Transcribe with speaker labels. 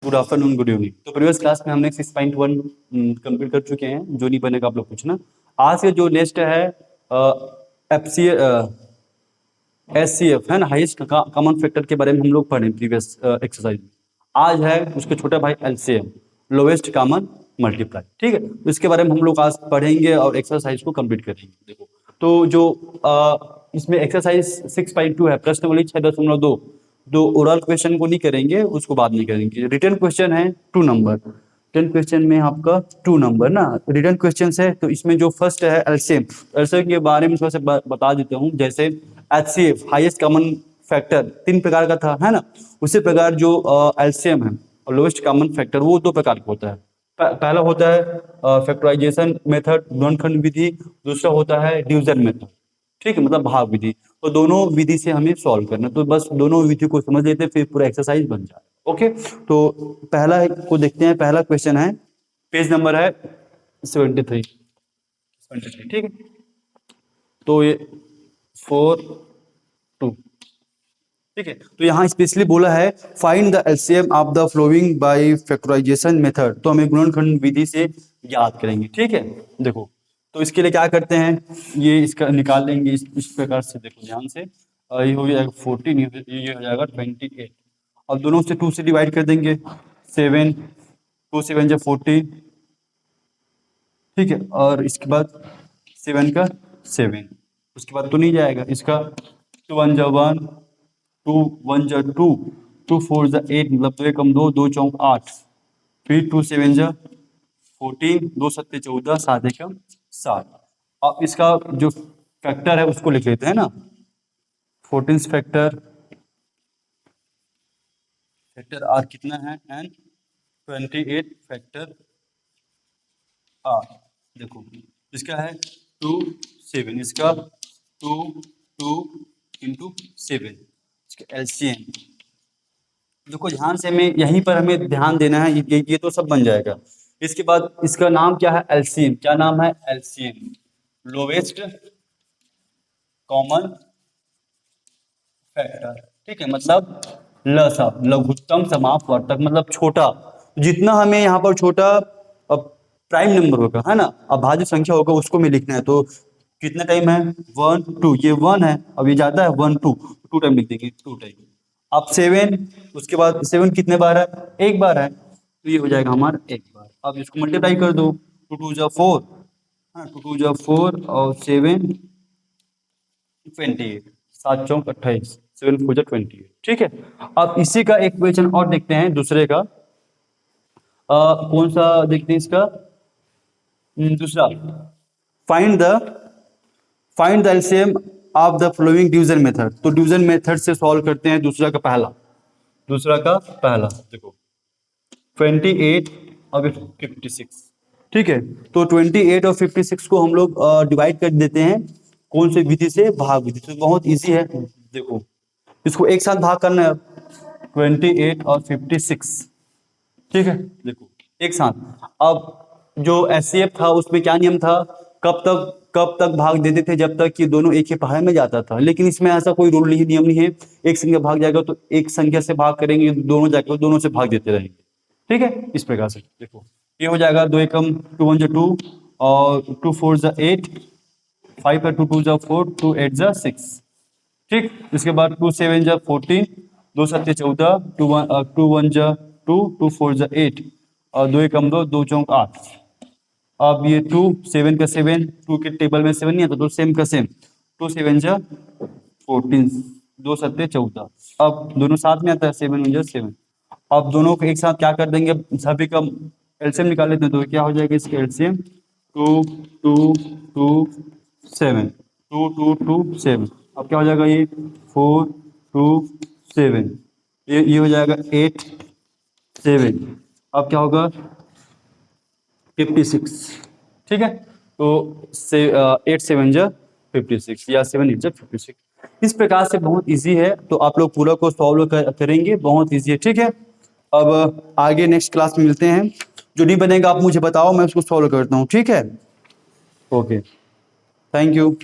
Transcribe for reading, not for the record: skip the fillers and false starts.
Speaker 1: Good afternoon, good evening. तो previous class में हमने 6.1 कंप्लीट कर चुके हैं, जो नहीं बनेगा आप लोग पूछना। आज से जो नेक्स्ट है एफसी एचसीएफ है ना, हाईएस्ट कॉमन फैक्टर के बारे में हम लोग पढ़े प्रीवियस एक्सरसाइज में। आज है उसके छोटा भाई एलसीएम, लोवेस्ट कॉमन मल्टीप्लाई। ठीक है, तो इसके बारे में हम लोग आज पढ़ेंगे और एक्सरसाइज को कंप्लीट करेंगे। देखो तो जो इसमें एक्सरसाइज 6.2 है, प्रश्नावली 6.2, जो ओरल क्वेश्चन को नहीं करेंगे उसको बाद में करेंगे। रिटर्न क्वेश्चन है 2 नंबर, रिटर्न क्वेश्चन में आपका 2 नंबर ना रिटर्न क्वेश्चन है। तो इसमें जो फर्स्ट है एलसीएम, एलसीएम के बारे में थोड़ा सा बता देता हूँ। जैसे एचसीएफ हाईएस्ट कॉमन फैक्टर 3 प्रकार का था, है ना। उसी प्रकार जो एलसीएम है और लोएस्ट कॉमन फैक्टर वो 2 प्रकार का होता है। पहला होता है फैक्टराइजेशन मेथड, गुणनखंड विधि। दूसरा होता है डिवीजन मेथड, ठीक है, मतलब भाग विधि। तो दोनों विधि से हमें सॉल्व करना, तो बस दोनों विधि को समझ लेते फिर पूरा एक्सरसाइज बन जाए। ओके, तो पहला को देखते हैं। पहला क्वेश्चन है, पेज नंबर है 73, ठीक है। तो ये 4 2, ठीक है। तो यहाँ स्पेशली बोला है find the LCM of the flowing by factorization method. तो हमें गुणनखंड विधि से याद करेंगे, ठीक है। देखो तो इसके लिए क्या करते हैं, ये इसका निकाल लेंगे इस प्रकार से। देखो ध्यान से, ये हो जाएगा 14, ये हो जाएगा 28। अब दोनों से 2 से डिवाइड कर देंगे। 7 2 7 जा 14, ठीक है। और इसके बाद 7 का 7, उसके बाद तो नहीं जाएगा। इसका 2 1 जा 1, 2 1 जा 2, 2 4 जा 8, मतलब 2 एकम 2, 2 चौक 8, फिर 2 7 जा 14, 2 7 14, 7 एकम 7। अब इसका जो फैक्टर है उसको लिख लेते हैं ना। 14 फैक्टर आर कितना है एन, 28 फैक्टर आर। देखो इसका है 2 7, इसका 2 2 इंटू 7, इसका एलसीएम। देखो ध्यान से, हमें यहीं पर हमें ध्यान देना है। ये तो सब बन जाएगा। इसके बाद इसका नाम क्या है, एलसीएम। क्या नाम है, एलसीएम, लोवेस्ट कॉमन फैक्टर, ठीक है। मतलब लसा, लघुत्तम समापवर्तक, मतलब छोटा। जितना हमें यहाँ पर छोटा प्राइम नंबर होगा, है ना, अभाज्य संख्या होगा, उसको में लिखना है। तो कितना टाइम है, 1 2, ये 1 है। अब ये जाता है 1 2, 2 टाइम लिख देंगे, 2 टाइम। अब 7, उसके बाद 7 कितने बार है, एक बार है, तो ये हो जाएगा हमारा एक बार। अब इसको मल्टीप्लाई कर दो, 2 2 जा 4, हाँ 2 2 जा 4 और 7 28, 7 चौक 28, 7 4 जा 28, ठीक है। अब इसी का एक क्वेश्चन और देखते हैं दूसरे का। कौन सा देखते हैं इसका, दूसरा, find the LCM of the following division method. तो डिवीजन मेथड से सॉल्व करते हैं। दूसरा का पहला देखो 28 और 56, ठीक है। तो 28 और 56 को हम लोग डिवाइड कर देते हैं। कौन से विधि से, भाग विधि। तो बहुत इजी है। देखो इसको एक साथ भाग करना है, 28 और 56, ठीक है। देखो एक साथ। अब जो एचसीएफ था उसमें क्या नियम था, कब तक भाग देते थे, जब तक कि दोनों एक ही पहाड़ में जाता था। लेकिन इसमें ऐसा कोई रूल नहीं, नियम नहीं है। एक संख्या भाग जाएगा तो एक संख्या से भाग करेंगे, दोनों जाकर दोनों से भाग देते रहेंगे, ठीक है। इस प्रकार से देखो ये हो जाएगा 2 एकम 2 1 जा 2 और 2 4 जा 8, 5 है 2 2 जा 4, 2 8 जा 6, ठीक। इसके बाद 2 7 जा 14, 2 7 14, 2 1 जा 2, 2 4 जा 8 और 2 एकम 2, 2 चौक 8। अब ये 2 7 का 7, 2 के टेबल में 7 नहीं आता, तो सेम का सेम, 2 7 जा 14, 2 7 14। अब दोनों साथ में आता है, 7 1 जा 7। अब दोनों को एक साथ क्या कर देंगे, सभी का एलसीएम निकाल लेते हैं। तो क्या हो जाएगा इसका एलसीएम, 2 2 2 7, 2 2 2 7। अब क्या हो जाएगा, ये 4 2 7, ये हो जाएगा 8 7। अब क्या होगा 56, ठीक है। तो 8 7 जा 56 या 7 8 जा 56। इस प्रकार से बहुत इजी है। तो आप लोग पूरा को सॉल्व करेंगे, बहुत इजी है, ठीक है। अब आगे नेक्स्ट क्लास में मिलते हैं। जो नहीं बनेगा आप मुझे बताओ, मैं उसको सॉल्व करता हूँ, ठीक है। Okay, thank you.